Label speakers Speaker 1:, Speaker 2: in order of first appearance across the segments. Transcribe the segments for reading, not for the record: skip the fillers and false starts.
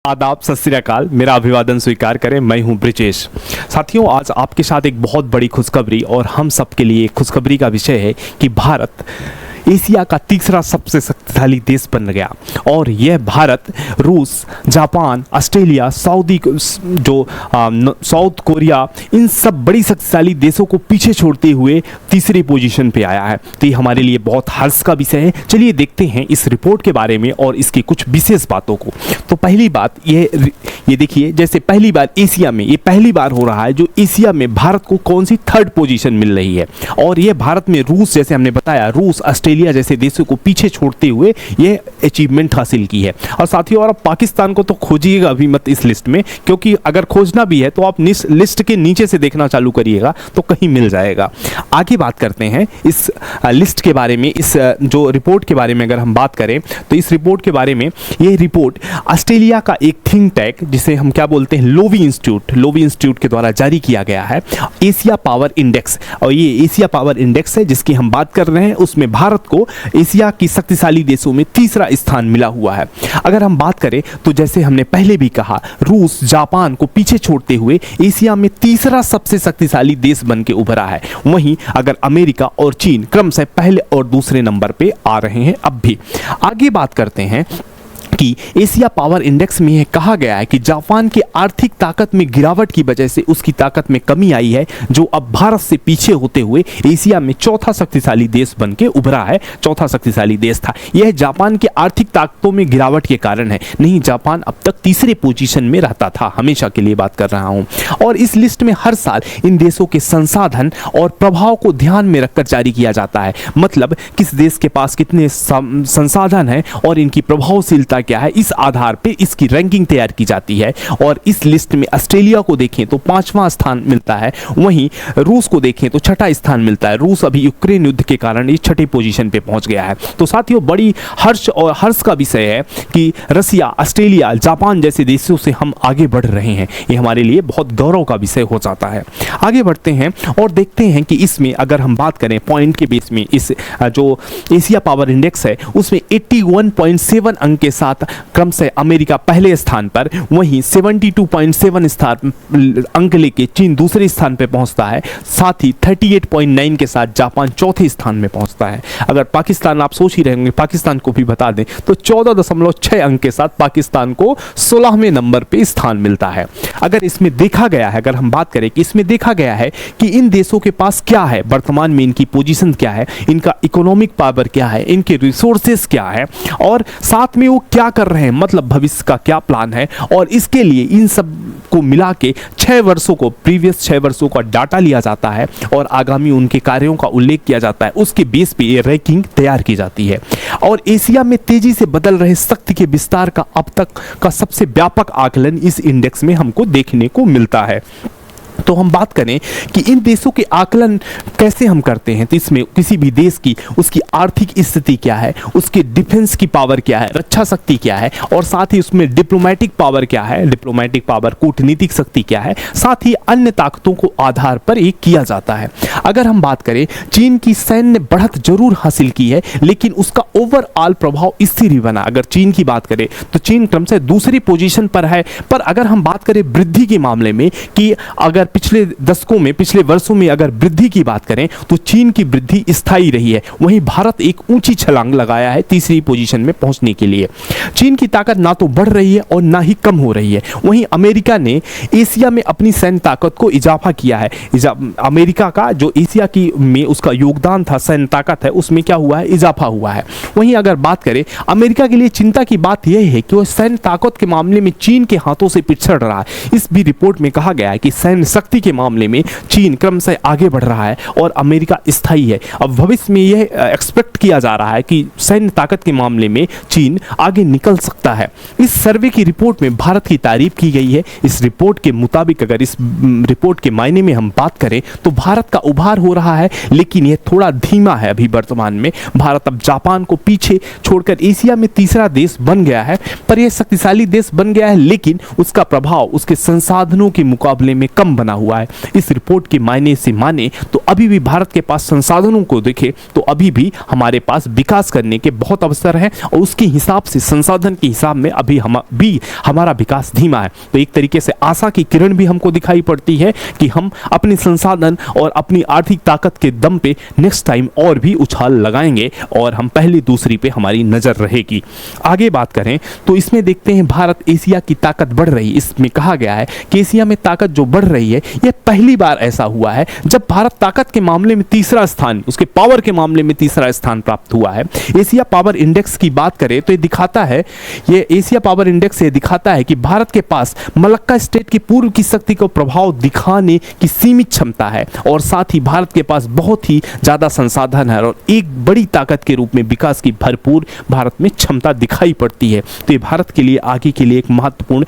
Speaker 1: आदाब, सत श्री अकाल, मेरा अभिवादन स्वीकार करें। मैं हूं ब्रिजेश। साथियों, आज आपके साथ एक बहुत बड़ी खुशखबरी और हम सब के लिए खुशखबरी का विषय है कि भारत एशिया का तीसरा सबसे शक्तिशाली देश बन गया और यह भारत रूस, जापान, ऑस्ट्रेलिया, साउथ कोरिया, इन सब बड़ी शक्तिशाली देशों को पीछे छोड़ते हुए तीसरी पोजीशन पे आया है। तो ये हमारे लिए बहुत हर्ष का विषय है। चलिए देखते हैं इस रिपोर्ट के बारे में और इसकी कुछ विशेष बातों को। तो पहली बात ये देखिए, जैसे पहली बार एशिया में, ये पहली बार हो रहा है जो एशिया में भारत को कौन सी थर्ड पोजीशन मिल रही है और ये भारत में रूस, जैसे हमने बताया, रूस, ऑस्ट्रेलिया जैसे देशों को पीछे छोड़ते हुए ये अचीवमेंट हासिल की है। और साथियों, और अब पाकिस्तान को तो खोजिएगा अभी मत इस लिस्ट में, क्योंकि अगर खोजना भी है तो आप लिस्ट के नीचे से देखना चालू करिएगा तो कहीं मिल जाएगा। आगे बात करते हैं इस लिस्ट के बारे में, इस जो रिपोर्ट के बारे में अगर हम बात करें तो इस रिपोर्ट के बारे में, ये रिपोर्ट ऑस्ट्रेलिया का एक थिंक टैंक, जिसे हम क्या बोलते हैं, लोवी इंस्टीट्यूट के द्वारा जारी किया गया है, एशिया पावर इंडेक्स। और ये एशिया पावर इंडेक्स है जिसकी हम बात कर रहे हैं। उसमें भारत को एशिया की शक्तिशाली देशों में तीसरा स्थान मिला हुआ है। अगर हम बात करें तो जैसे हमने पहले भी कहा, रूस, जापान को पीछे छोड़ते हुए एशिया में तीसरा सबसे शक्तिशाली देश बन के उभरा है। वहीं अगर अमेरिका और चीन क्रमशः पहले और दूसरे नंबर पे आ रहे हैं। अब भी आगे बात करते हैं कि एशिया पावर इंडेक्स में यह कहा गया है कि जापान की आर्थिक ताकत में गिरावट की वजह से उसकी ताकत में कमी आई है, जो अब भारत से पीछे होते हुए एशिया में चौथा शक्तिशाली देश बन के उभरा है। चौथा शक्तिशाली देश था। यह जापान की आर्थिक ताकतों में गिरावट के कारण है। नहीं, जापान अब तक तीसरे पोजीशन में रहता था, हमेशा के लिए बात कर रहा हूं। और इस लिस्ट में हर साल इन देशों के संसाधन और प्रभाव को ध्यान में रखकर जारी किया जाता है। मतलब किस देश के पास कितने संसाधन हैं और इनकी प्रभावशीलता क्या है, इस आधार पे इसकी रैंकिंग तैयार की जाती है। और इस लिस्ट में ऑस्ट्रेलिया को देखें तो 5वां स्थान मिलता है। वहीं रूस को देखें तो 6ठा स्थान मिलता है। रूस अभी यूक्रेन युद्ध के कारण इस 6ठे पोजीशन पे पहुंच गया है। तो साथियों, बड़ी हर्ष का विषय है कि रसिया, ऑस्ट्रेलिया, जापान जैसे देशों से हम आगे बढ़ रहे हैं। ये हमारे लिए बहुत गौरव का विषय हो जाता है। आगे बढ़ते हैं और देखते हैं कि इसमें अगर हम बात करें पॉइंट के बेस में, इस जो एशिया पावर इंडेक्स है उसमें 81.7 अंक के साथ क्रमशः अमेरिका पहले स्थान पर, वहीं 72.7 स्थान अंक लेके चीन दूसरे स्थान पर पहुंचता है। साथ ही 38.9 के साथ जापान चौथे स्थान में पहुंचता है। अगर पाकिस्तान, आप सोच ही रहे होंगे, पाकिस्तान को भी बता दें तो 14.6 अंक के साथ पाकिस्तान को 16वें नंबर पे स्थान मिलता है। अगर इसमें देखा गया है, अगर हम बात करें कि इसमें देखा गया है कि इन देशों के पास क्या है, वर्तमान में इनकी पोजीशन क्या है, इनका इकोनॉमिक पावर क्या है, इनके रिसोर्सेस क्या है और साथ में वो क्या कर रहे हैं, मतलब भविष्य का क्या प्लान है। और इसके लिए इन सब को मिला के 6 वर्षों को, प्रीवियस 6 वर्षों का डाटा लिया जाता है और आगामी उनके कार्यों का उल्लेख किया जाता है। उसके बेस पे ये रैंकिंग तैयार की जाती है। और एशिया में तेजी से बदल रहे शक्ति के विस्तार का अब तक का सबसे व्यापक आकलन इस इंडेक्स में हमको देखने को मिलता है। तो हम बात करें कि इन देशों के आकलन कैसे हम करते हैं, तो इसमें किसी भी देश की, उसकी आर्थिक स्थिति क्या है, उसके डिफेंस की पावर क्या है, रक्षा शक्ति क्या है, और साथ ही उसमें डिप्लोमेटिक पावर क्या है, डिप्लोमेटिक पावर, कूटनीतिक शक्ति क्या है, साथ ही अन्य ताकतों को आधार पर ये किया जाता है। अगर हम बात करें, चीन की सैन्य बढ़त जरूर हासिल की है, लेकिन उसका ओवरऑल प्रभाव स्थिर ही बना। अगर चीन की बात करें तो चीन क्रमशः दूसरी पोजीशन पर है। पर अगर हम बात करें वृद्धि के मामले में, कि अगर पिछले दशकों में, पिछले वर्षों में अगर वृद्धि की बात करें तो चीन की वृद्धि स्थायी रही है। वहीं भारत एक ऊंची छलांग लगाया है तीसरी पोजीशन में पहुंचने के लिए। चीन की ताकत ना तो बढ़ रही है और ना ही कम हो रही है। वहीं अमेरिका ने एशिया में अपनी सैन्य ताकत को इजाफा किया है। अमेरिका का जो एशिया की में उसका योगदान था, सैन्य ताकत है, उसमें क्या हुआ है, इजाफा हुआ है। वहीं अगर बात करें, अमेरिका के लिए चिंता की बात यह है कि वह सैन्य ताकत के मामले में चीन के हाथों से पिछड़ रहा है। इस भी रिपोर्ट में कहा गया है कि सैन्य शक्ति के मामले में चीन क्रमशः आगे बढ़ रहा है और अमेरिका स्थायी है। अब भविष्य में यह एक्सपेक्ट किया जा रहा है कि सैन्य ताकत के मामले में चीन आगे निकल सकता है। इस सर्वे की रिपोर्ट में भारत की तारीफ की गई है। इस रिपोर्ट के मुताबिक, अगर इस रिपोर्ट के मायने में हम बात करें तो भारत का उभार हो रहा है, लेकिन यह थोड़ा धीमा है अभी वर्तमान में। भारत अब जापान को पीछे छोड़कर एशिया में तीसरा देश बन गया है। पर यह शक्तिशाली देश बन गया है, लेकिन उसका प्रभाव उसके संसाधनों के मुकाबले में कम बना हुआ है। इस रिपोर्ट के मायने से माने तो अभी भी भारत के पास संसाधनों को देखें तो अभी भी हमारे पास विकास करने के बहुत अवसर हैं और उसके हिसाब से, संसाधन के हिसाब में अभी हमारा विकास धीमा है। तो एक तरीके से आशा की किरण भी हमको दिखाई पड़ती है कि हम अपने संसाधन और अपनी आर्थिक ताकत के दम पे नेक्स्ट टाइम और भी उछाल लगाएंगे और हम पहली दूसरी पे हमारी नजर रहेगी। आगे बात करें तो इसमें देखते हैं भारत एशिया की ताकत बढ़ रही। इसमें कहा गया है कि एशिया में ताकत जो बढ़ रही है, यह पहली बार ऐसा हुआ है जब भारत ताकत के मामले में तीसरा स्थान, उसके पावर के मामले में तीसरा स्थान प्राप्त हुआ है। एशिया पावर इंडेक्स की बात करें तो ये दिखाता है, ये एशिया पावर इंडेक्स ये दिखाता है कि भारत के पास मलक्का स्टेट की पूर्व की शक्ति को प्रभाव दिखाने की सीमित क्षमता है और साथ ही भारत के पास बहुत ही ज्यादा संसाधन है और एक बड़ी ताकत के रूप में विकास की भरपूर भारत में क्षमता दिखाई पड़ती है। तो ये भारत के लिए आगे के लिए एक महत्वपूर्ण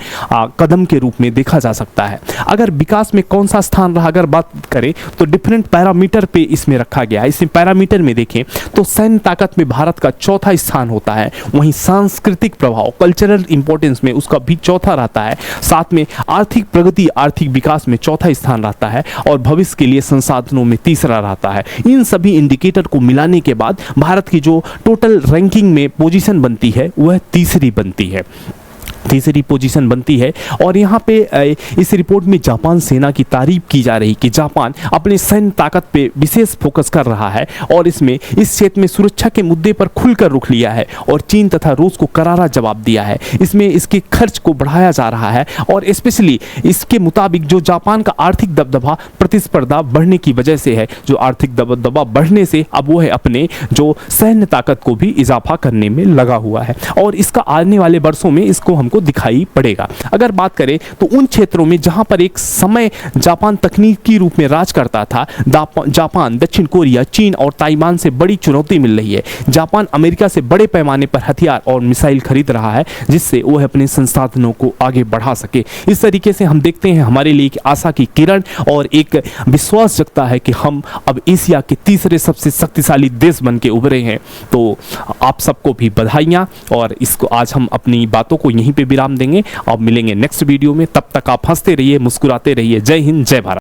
Speaker 1: कदम के रूप में देखा जा सकता है। अगर विकास में कौन सा स्थान रहा, अगर बात करें तो डिफरेंट पैरामीटर पे इसमें रखा गया है। इसमें पैरामीटर में देखें तो सैन्य ताकत में भारत का चौथा स्थान होता है, वहीं सांस्कृतिक प्रभाव, कल्चरल इंपॉर्टेंस में उसका भी चौथा रहता है, साथ में आर्थिक प्रगति, आर्थिक विकास में चौथा स्थान रहता है और भविष्य के लिए संसाधनों में तीसरा रहता है। इन सभी इंडिकेटर को मिलाने के बाद भारत की जो टोटल रैंकिंग में पोजीशन बनती है वह तीसरी पोजीशन बनती है। और यहाँ पे इस रिपोर्ट में जापान सेना की तारीफ की जा रही कि जापान अपने सैन्य ताकत पे विशेष फोकस कर रहा है और इसमें इस क्षेत्र में सुरक्षा के मुद्दे पर खुलकर रुख लिया है और चीन तथा रूस को करारा जवाब दिया है। इसमें इसके खर्च को बढ़ाया जा रहा है और स्पेशली इसके मुताबिक जो जापान का आर्थिक दबदबा प्रतिस्पर्धा बढ़ने की वजह से है, जो आर्थिक दबदबा बढ़ने से अब वो है अपने जो सैन्य ताकत को भी इजाफा करने में लगा हुआ है और इसका आने वाले वर्षों में इसको हमको दिखाई पड़ेगा। अगर बात करें तो उन क्षेत्रों में जहां पर एक समय जापान तकनीकी रूप में राज करता था, जापान, दक्षिण कोरिया, चीन और ताइवान से बड़ी चुनौती मिल रही है। जापान अमेरिका से बड़े पैमाने पर हथियार और मिसाइल खरीद रहा है जिससे वह अपने संसाधनों को आगे बढ़ा सके। इस तरीके से हम देखते हैं हमारे लिए एक आशा की किरण और एक विश्वास जगता है कि हम अब एशिया के तीसरे सबसे शक्तिशाली देश बन के उभरे हैं। तो आप सबको भी बधाइयाँ और इसको आज हम अपनी बातों को यहीं पे विराम देंगे। अब मिलेंगे नेक्स्ट वीडियो में, तब तक आप हंसते रहिए, मुस्कुराते रहिए। जय हिंद, जय भारत।